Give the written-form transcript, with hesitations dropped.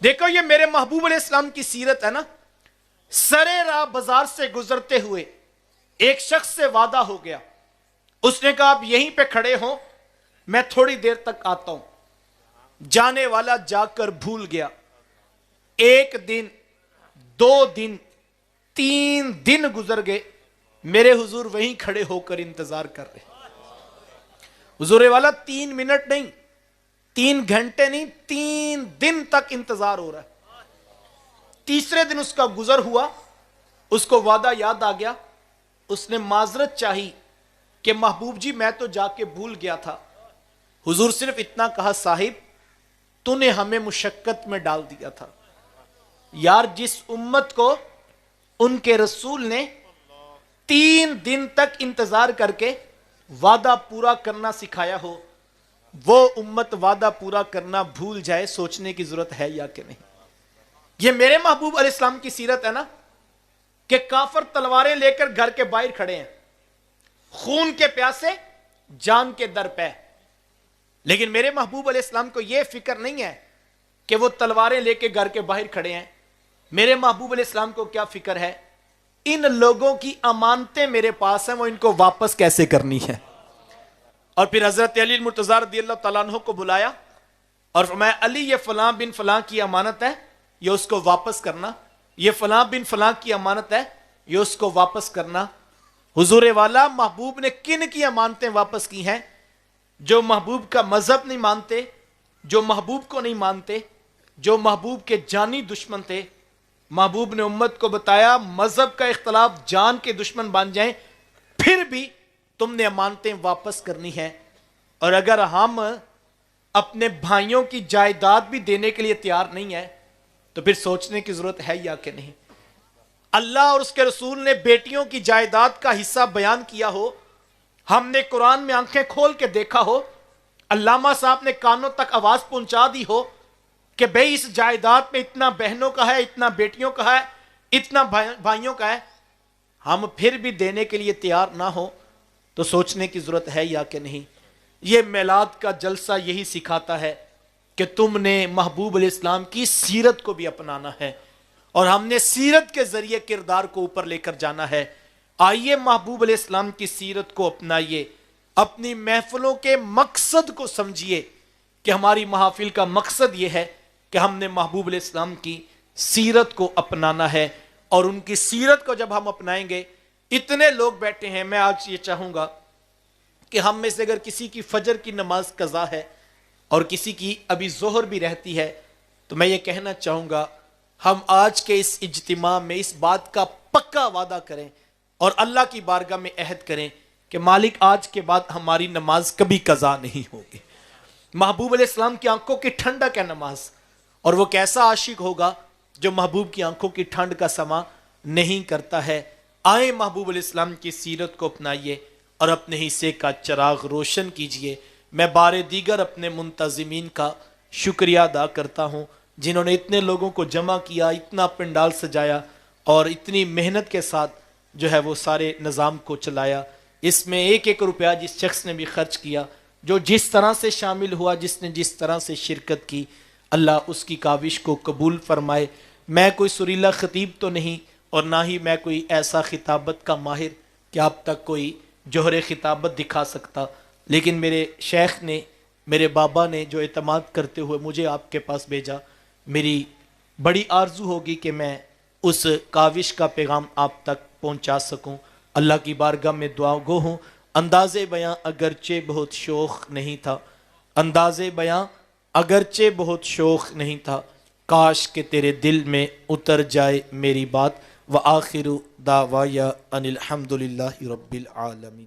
دیکھو یہ میرے محبوب علیہ السلام کی سیرت ہے نا. سرے راہ بازار سے گزرتے ہوئے ایک شخص سے وعدہ ہو گیا. اس نے کہا آپ یہیں پہ کھڑے ہوں, میں تھوڑی دیر تک آتا ہوں. جانے والا جا کر بھول گیا. 1 دن 2 دن 3 دن گزر گئے. میرے حضور وہیں کھڑے ہو کر انتظار کر رہے. حضور والا 3 منٹ نہیں, 3 گھنٹے نہیں, 3 دن تک انتظار ہو رہا ہے. تیسرے دن اس کا گزر ہوا, اس کو وعدہ یاد آ گیا. اس نے معذرت چاہی کہ محبوب جی میں تو جا کے بھول گیا تھا. حضور صرف اتنا کہا, صاحب تو نے ہمیں مشقت میں ڈال دیا تھا. یار جس امت کو ان کے رسول نے 3 دن تک انتظار کر کے وعدہ پورا کرنا سکھایا ہو, وہ امت وعدہ پورا کرنا بھول جائے, سوچنے کی ضرورت ہے یا کہ نہیں. یہ میرے محبوب علیہ السلام کی سیرت ہے نا, کہ کافر تلواریں لے کر گھر کے باہر کھڑے ہیں, خون کے پیاسے, جان کے در پہ. لیکن میرے محبوب علیہ السلام کو یہ فکر نہیں ہے کہ وہ تلواریں لے کے گھر کے باہر کھڑے ہیں. میرے محبوب علیہ السلام کو کیا فکر ہے, ان لوگوں کی امانتیں میرے پاس ہیں, وہ ان کو واپس کیسے کرنی ہے. اور پھر حضرت علی المرتضیٰ رضی اللہ تعالیٰ عنہ کو بلایا اور فرمایا علی یہ فلاں بن فلاں کی امانت ہے, یہ اس کو واپس کرنا. یہ فلاں بن فلاں کی امانت ہے, یہ اس کو واپس کرنا. حضور والا محبوب نے کن کی امانتیں واپس کی ہیں؟ جو محبوب کا مذہب نہیں مانتے, جو محبوب کو نہیں مانتے, جو محبوب کے جانی دشمن تھے. محبوب نے امت کو بتایا مذہب کا اختلاف جان کے دشمن بن جائیں پھر بھی تم نے امانتیں واپس کرنی ہے. اور اگر ہم اپنے بھائیوں کی جائیداد بھی دینے کے لیے تیار نہیں ہے تو پھر سوچنے کی ضرورت ہے یا کہ نہیں. اللہ اور اس کے رسول نے بیٹیوں کی جائیداد کا حصہ بیان کیا ہو, ہم نے قرآن میں آنکھیں کھول کے دیکھا ہو, علامہ صاحب نے کانوں تک آواز پہنچا دی ہو کہ بھئی اس جائیداد میں اتنا بہنوں کا ہے, اتنا بیٹیوں کا ہے, اتنا بھائیوں کا ہے, ہم پھر بھی دینے کے لیے تیار نہ ہو تو سوچنے کی ضرورت ہے یا کہ نہیں. یہ میلاد کا جلسہ یہی سکھاتا ہے کہ تم نے محبوب علیہ السلام کی سیرت کو بھی اپنانا ہے اور ہم نے سیرت کے ذریعے کردار کو اوپر لے کر جانا ہے. آئیے محبوب علیہ السلام کی سیرت کو اپنائیے, اپنی محفلوں کے مقصد کو سمجھیے کہ ہماری محافل کا مقصد یہ ہے کہ ہم نے محبوب علیہ السلام کی سیرت کو اپنانا ہے. اور ان کی سیرت کو جب ہم اپنائیں گے, اتنے لوگ بیٹھے ہیں, میں آج یہ چاہوں گا کہ ہم میں سے اگر کسی کی فجر کی نماز قضا ہے اور کسی کی ابھی ظہر بھی رہتی ہے تو میں یہ کہنا چاہوں گا ہم آج کے اس اجتماع میں اس بات کا پکا وعدہ کریں اور اللہ کی بارگاہ میں عہد کریں کہ مالک آج کے بعد ہماری نماز کبھی قضا نہیں ہوگی. محبوب علیہ السلام کی آنکھوں کی ٹھنڈک ہے نماز, اور وہ کیسا عاشق ہوگا جو محبوب کی آنکھوں کی ٹھنڈ کا سما نہیں کرتا ہے. آئیں محبوب علیہ السلام کی سیرت کو اپنائیے اور اپنے حصے کا چراغ روشن کیجئے. میں بار دیگر اپنے منتظمین کا شکریہ ادا کرتا ہوں جنہوں نے اتنے لوگوں کو جمع کیا, اتنا پنڈال سجایا اور اتنی محنت کے ساتھ جو ہے وہ سارے نظام کو چلایا. اس میں 1-1 روپیہ جس شخص نے بھی خرچ کیا, جو جس طرح سے شامل ہوا, جس نے جس طرح سے شرکت کی, اللہ اس کی کاوش کو قبول فرمائے. میں کوئی سریلا خطیب تو نہیں اور نہ ہی میں کوئی ایسا خطابت کا ماہر کہ آپ تک کوئی جوہر خطابت دکھا سکتا, لیکن میرے شیخ نے, میرے بابا نے جو اعتماد کرتے ہوئے مجھے آپ کے پاس بھیجا, میری بڑی آرزو ہوگی کہ میں اس کاوش کا پیغام آپ تک پہنچا سکوں. اللہ کی بارگاہ میں دعا گو ہوں. انداز بیاں اگرچہ بہت شوخ نہیں تھا, انداز بیاں اگرچہ بہت شوخ نہیں تھا, کاش کہ تیرے دل میں اتر جائے میری بات. وآخر دعوایا ان الحمدللہ رب العالمین.